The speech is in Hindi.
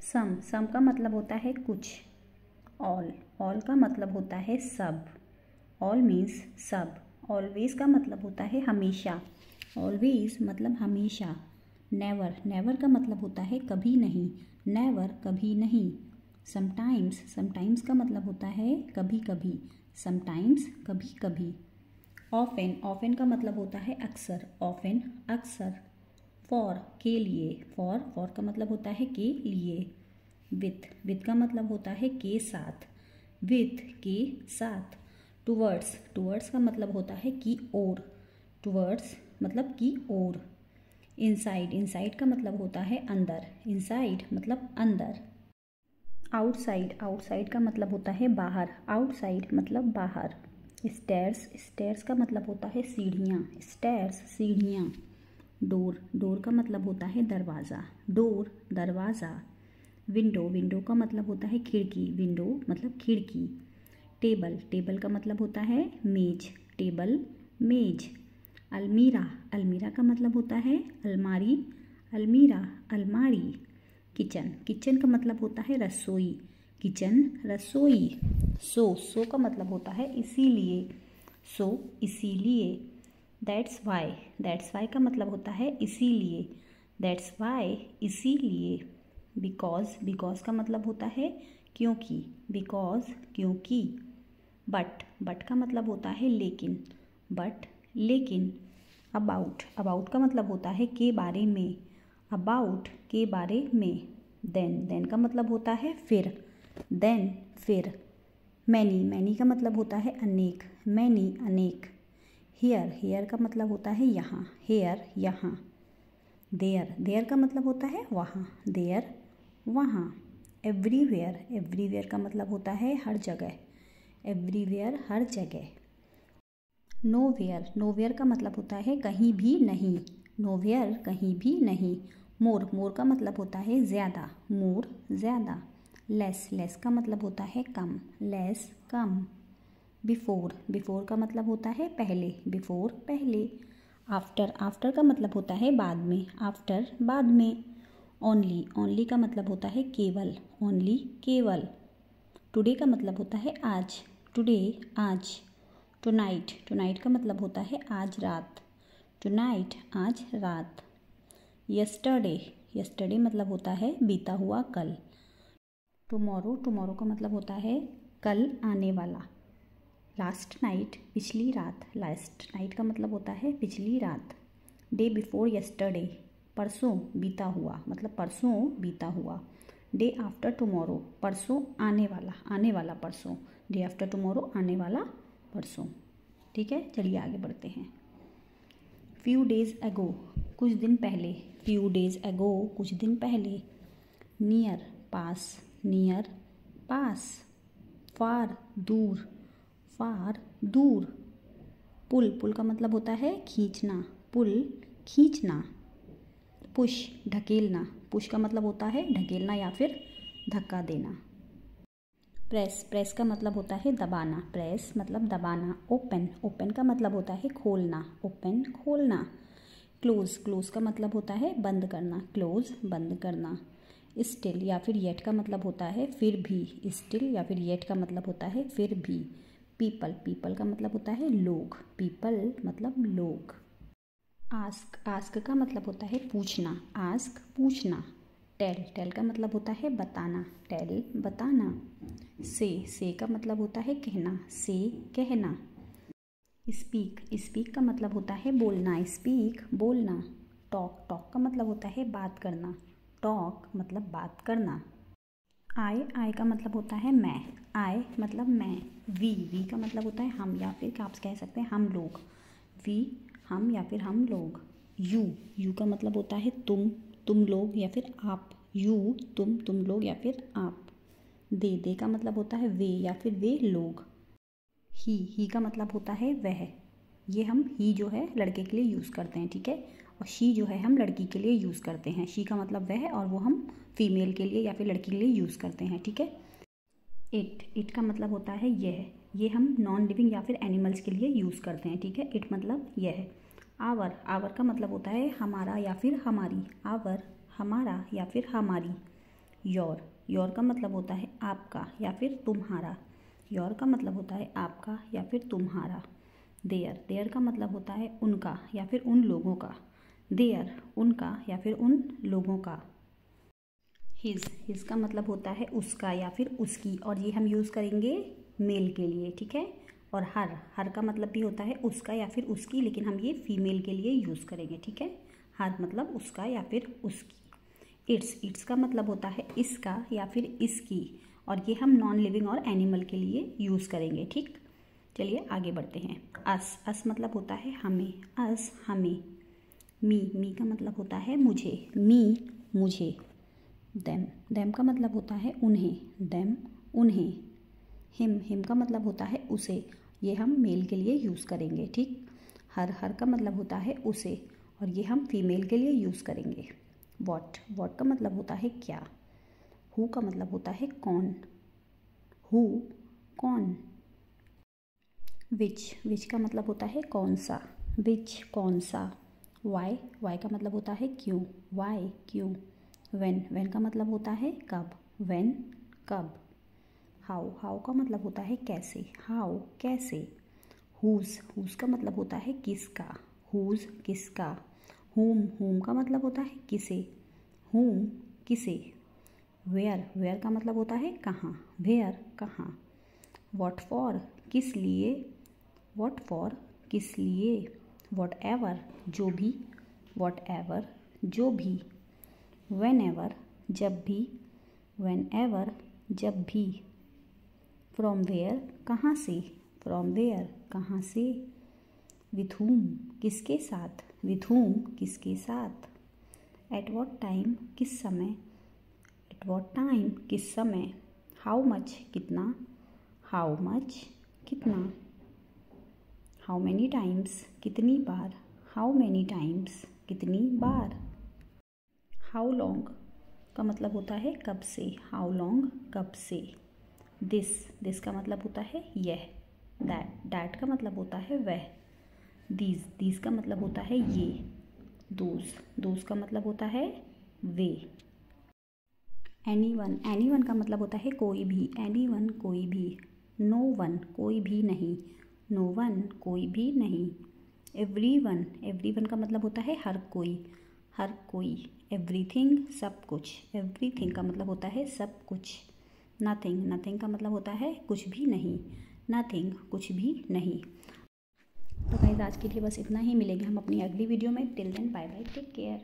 सम का मतलब होता है कुछ। ऑल का मतलब होता है सब। ऑल मीन्स सब। ऑलवेज का मतलब होता है हमेशा। ऑलवेज मतलब हमेशा। नेवर का मतलब होता है कभी नहीं। नेवर कभी नहीं। समटाइम्स का मतलब होता है कभी कभी। समटाइम्स कभी कभी। ऑफन का मतलब होता है अक्सर। ऑफन अक्सर। फॉर के लिए। फॉर का मतलब होता है के लिए। विथ का मतलब होता है के साथ। विथ के साथ। टुवर्ड्स का मतलब होता है की ओर। टुवर्ड्स मतलब की ओर। इनसाइड का मतलब होता है अंदर। इनसाइड मतलब अंदर। आउटसाइड का मतलब होता है बाहर। आउटसाइड मतलब बाहर। स्टेयर्स का मतलब होता है सीढ़ियाँ। स्टेयर्स सीढ़ियाँ। डोर का मतलब होता है दरवाज़ा। डोर दरवाज़ा। विंडो का मतलब होता है खिड़की। विंडो मतलब खिड़की। टेबल का मतलब होता है मेज। टेबल मेज। अलमीरा का मतलब होता है अलमारी। अलमीरा अलमारी। किचन का मतलब होता है रसोई। किचन रसोई। सो का मतलब होता है इसीलिए। सो इसीलिए। दैट्स वाई का मतलब होता है इसीलिए। दैट्स वाई इसीलिए। बिकॉज का मतलब होता है क्योंकि। बिकॉज क्योंकि। बट का मतलब होता है लेकिन। अबाउट का मतलब होता है के बारे में। अबाउट के बारे में। देन का मतलब होता है फिर। फिर। मैनी का मतलब होता है अनेक। मैनी अनेक। हियर का मतलब होता है यहाँ। हेयर यहाँ। देयर का मतलब होता है वहाँ। देयर वहाँ। एवरीवेयर का मतलब होता है हर जगह। एवरीवेयर हर जगह। नोवेयर का मतलब होता है कहीं भी नहीं। नोवेयर कहीं भी नहीं। मोर का मतलब होता है ज़्यादा। मोर ज़्यादा। लेस का मतलब होता है कम। लेस कम। बिफोर का मतलब होता है पहले। बिफोर पहले। आफ्टर का मतलब होता है बाद में। आफ्टर बाद में। ओनली का मतलब होता है केवल। ओनली केवल। टुडे का मतलब होता है आज। टुडे आज। टुनाइट का मतलब होता है आज रात। टुनाइट आज रात। यस्टरडे मतलब होता है बीता हुआ कल। टुमारो का मतलब होता है कल आने वाला। लास्ट नाइट पिछली रात। लास्ट नाइट का मतलब होता है पिछली रात। डे बिफोर यस्टरडे परसों बीता हुआ मतलब परसों बीता हुआ। डे आफ्टर टुमारो परसों आने वाला परसों। डे आफ्टर टुमारो आने वाला परसों। ठीक है, चलिए आगे बढ़ते हैं। फ्यू डेज एगो कुछ दिन पहले। फ्यू डेज एगो कुछ दिन पहले। नियर पास। फार दूर। पुल का मतलब होता है खींचना। पुल खींचना। पुश ढकेलना। पुश का मतलब होता है ढकेलना या फिर धक्का देना। प्रेस का मतलब होता है दबाना। प्रेस मतलब दबाना। ओपन का मतलब होता है खोलना। ओपन खोलना। क्लोज का मतलब होता है बंद करना। क्लोज बंद करना। स्टिल या फिर येट का मतलब होता है फिर भी। स्टिल या फिर येट का मतलब होता है फिर भी। पीपल का मतलब होता है लोग। पीपल मतलब लोग। आस्क का मतलब होता है पूछना। आस्क पूछना। टेल का मतलब होता है बताना। टेल बताना। से का मतलब होता है कहना। से कहना। स्पीक का मतलब होता है बोलना। स्पीक बोलना। टॉक का मतलब होता है बात करना। टॉक मतलब बात करना। आई का मतलब होता है मैं। आई मतलब मैं। वी का मतलब होता है हम या फिर आप कह सकते हैं हम लोग। वी हम या फिर हम लोग। यू का मतलब होता है तुम लोग या फिर आप। यू तुम लोग या फिर आप। दे का मतलब होता है वे या फिर वे लोग। ही का मतलब होता है वह। ये हम ही जो है लड़के के लिए यूज़ करते हैं, ठीक है। और शी जो है हम लड़की के लिए यूज़ करते हैं। शी का मतलब वह और वो हम फीमेल के लिए या फिर लड़की के लिए यूज़ करते हैं, ठीक है। इट का मतलब होता है यह। ये हम नॉन लिविंग या फिर एनिमल्स के लिए यूज़ करते हैं, ठीक है। इट मतलब यह। आवर का मतलब होता है हमारा या फिर हमारी। आवर हमारा या फिर हमारी। योर का मतलब होता है आपका या फिर तुम्हारा। योर का मतलब होता है आपका या फिर तुम्हारा। देयर का मतलब होता है उनका या फिर उन लोगों का। देयर उनका या फिर उन लोगों का। हिज का मतलब होता है उसका या फिर उसकी, और ये हम यूज़ करेंगे मेल के लिए, ठीक है। और हर का मतलब भी होता है उसका या फिर उसकी, लेकिन हम ये फीमेल के लिए यूज़ करेंगे, ठीक है। हर मतलब उसका या फिर उसकी। इट्स का मतलब होता है इसका या फिर इसकी, और ये हम नॉन लिविंग और एनिमल के लिए यूज़ करेंगे, ठीक। चलिए आगे बढ़ते हैं। अस मतलब होता है हमें, अस हमें। मी का मतलब होता है मुझे, मी मुझे। देम का मतलब होता है उन्हें, देम उन्हें। हिम का मतलब होता है उसे, ये हम मेल के लिए यूज़ करेंगे, ठीक। हर का मतलब होता है उसे, और ये हम फीमेल के लिए यूज़ करेंगे। वॉट का मतलब होता है क्या। हु का मतलब होता है कौन, हु कौन। विच का मतलब होता है कौन सा, विच कौन सा। वाई का मतलब होता है क्यों, वाई क्यों। वेन का मतलब होता है कब, वेन कब। हाउ का मतलब होता है कैसे, हाउ कैसे। हुज का मतलब होता है किसका, हुज किसका। हुम का मतलब होता है किसे, हुम किसे। वेयर का मतलब होता है कहाँ, वेयर कहाँ। व्हाट फॉर किस लिए, व्हाट फॉर किस लिए। व्हाटएवर जो भी, व्हाटएवर जो भी। व्हेनेवर जब भी, व्हेनेवर जब भी। फ्रॉम वेयर कहाँ से, फ्रॉम वेयर कहाँ से। विथ whom किसके साथ, विथ whom किसके साथ। एट वॉट टाइम किस समय, एट वॉट टाइम किस समय। हाउ मच कितना, हाउ मच कितना। हाउ मैनी टाइम्स कितनी बार, हाउ मैनी टाइम्स कितनी बार। हाउ लॉन्ग का मतलब होता है कब से, हाउ लॉन्ग कब से। दिस का मतलब होता है यह। दैट का मतलब होता है वह। दीज का मतलब होता है ये। दोज का मतलब होता है वे। एनीवन का मतलब होता है कोई भी, एनीवन कोई भी। नो वन कोई भी नहीं, नो वन कोई भी नहीं। एवरीवन का मतलब होता है हर कोई। एवरीथिंग सब कुछ, एवरीथिंग का मतलब होता है सब कुछ। नथिंग का मतलब होता है कुछ भी नहीं, नथिंग कुछ भी नहीं। तो गाइस आज के लिए बस इतना ही, मिलेंगे हम अपनी अगली वीडियो में। Till then bye bye, take care.